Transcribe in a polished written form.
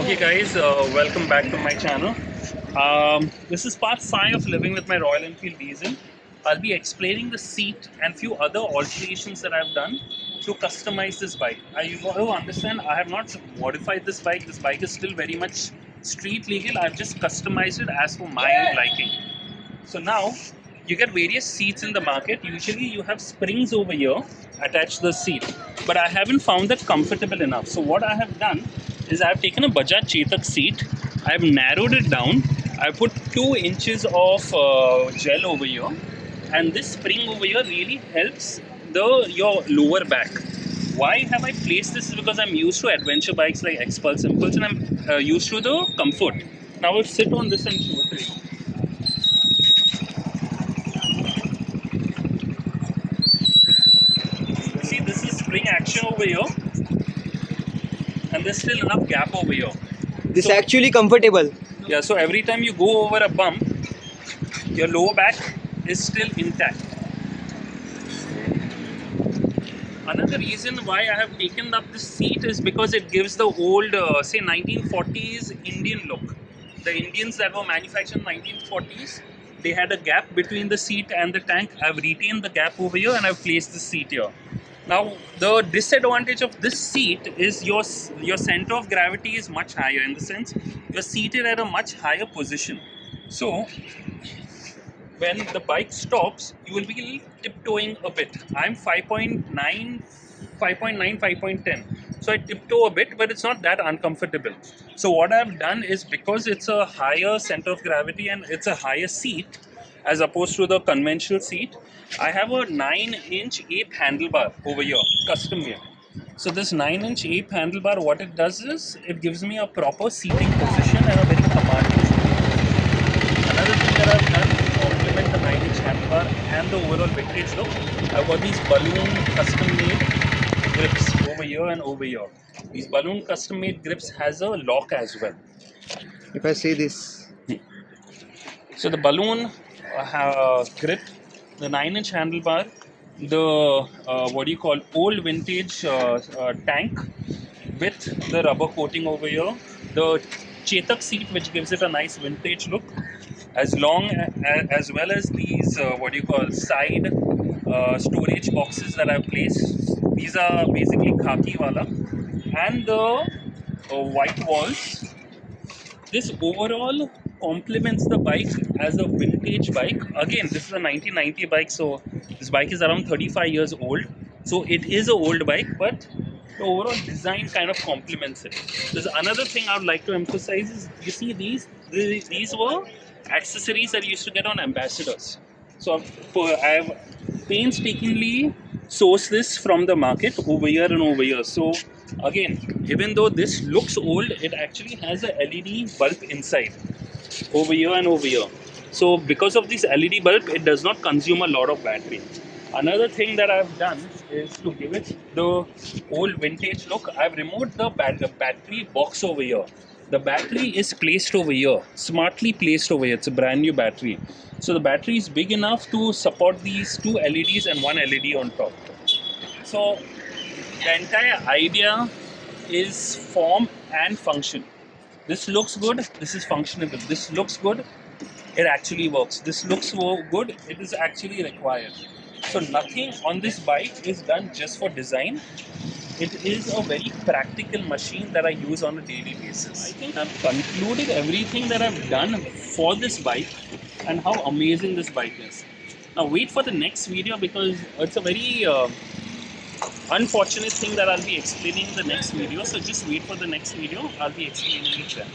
Okay guys, welcome back to my channel. This is part 5 of living with my Royal Enfield Diesel. I'll be explaining the seat and few other alterations that I've done to customize this bike. You got to understand, I have not modified this bike. This bike is still very much street legal. I've just customized it as for my liking. So now you get various seats in the market. Usually you have springs over here attached to the seat, but I haven't found that comfortable enough. So what I have done is I have taken a Bajaj Chetak seat. I have narrowed it down. I put 2 inches of gel over here, and this spring over here really helps your lower back. Why have I placed this? Is because I'm used to adventure bikes like Expulse, Impulse, and I'm used to the comfort. Now I'll sit on this and show it to you. See, this is spring action over here, and there's still enough gap over here. This So, actually comfortable. yeah, so every time you go over a bump, your lower back is still intact. Another reason why I have taken up this seat is because it gives the old, say, 1940s Indian look. The Indians that were manufactured in 1940s, they had a gap between the seat and the tank. I've retained the gap over here and I've placed the seat here. Now, the disadvantage of this seat is your center of gravity is much higher, in the sense you're seated at a much higher position. So, when the bike stops, you will be tiptoeing a bit. I'm 5.9, 5.9, 5.10. So I tiptoe a bit, but it's not that uncomfortable. So what I've done is, because it's a higher center of gravity and it's a higher seat as opposed to the conventional seat, I have a 9-inch ape handlebar over here, custom made. So this 9-inch ape handlebar, what it does is, it gives me a proper seating position and a very commanding seating. Another thing that I've done to complement the 9-inch handlebar and the overall vintage look, I've got these balloon custom made grips over here and over here. These balloon custom made grips has a lock as well. If I say this, So the balloon grip, the 9-inch handlebar, the what do you call, old vintage tank with the rubber coating over here, the Chetak seat which gives it a nice vintage look, as well as these what do you call, side storage boxes that I've placed. These are basically khaki wala, and the white walls. This overall complements the bike as a vintage bike. Again, this is a 1990 bike, so this bike is around 35 years old. So it is an old bike, but the overall design kind of complements it. There's another thing I would like to emphasize is, you see these were accessories that you used to get on ambassadors. So I've painstakingly sourced this from the market over here and over here. So again, even though this looks old, it actually has a LED bulb inside over here and over here. So because of this LED bulb, it does not consume a lot of battery. Another thing that I've done is to give it the old vintage look. I've removed the battery box over here. The battery is placed over here, smartly placed over here. It's a brand new battery. So the battery is big enough to support these 2 LEDs and 1 LED on top. So the entire idea is form and function. This looks good, this is functionable. This looks good, it actually works. This looks good, it is actually required. So nothing on this bike is done just for design. It is a very practical machine that I use on a daily basis. I think I've concluded everything that I've done for this bike and how amazing this bike is. Now wait for the next video, because it's a very unfortunate thing that I'll be explaining in the next video. So just wait for the next video. I'll be explaining it then.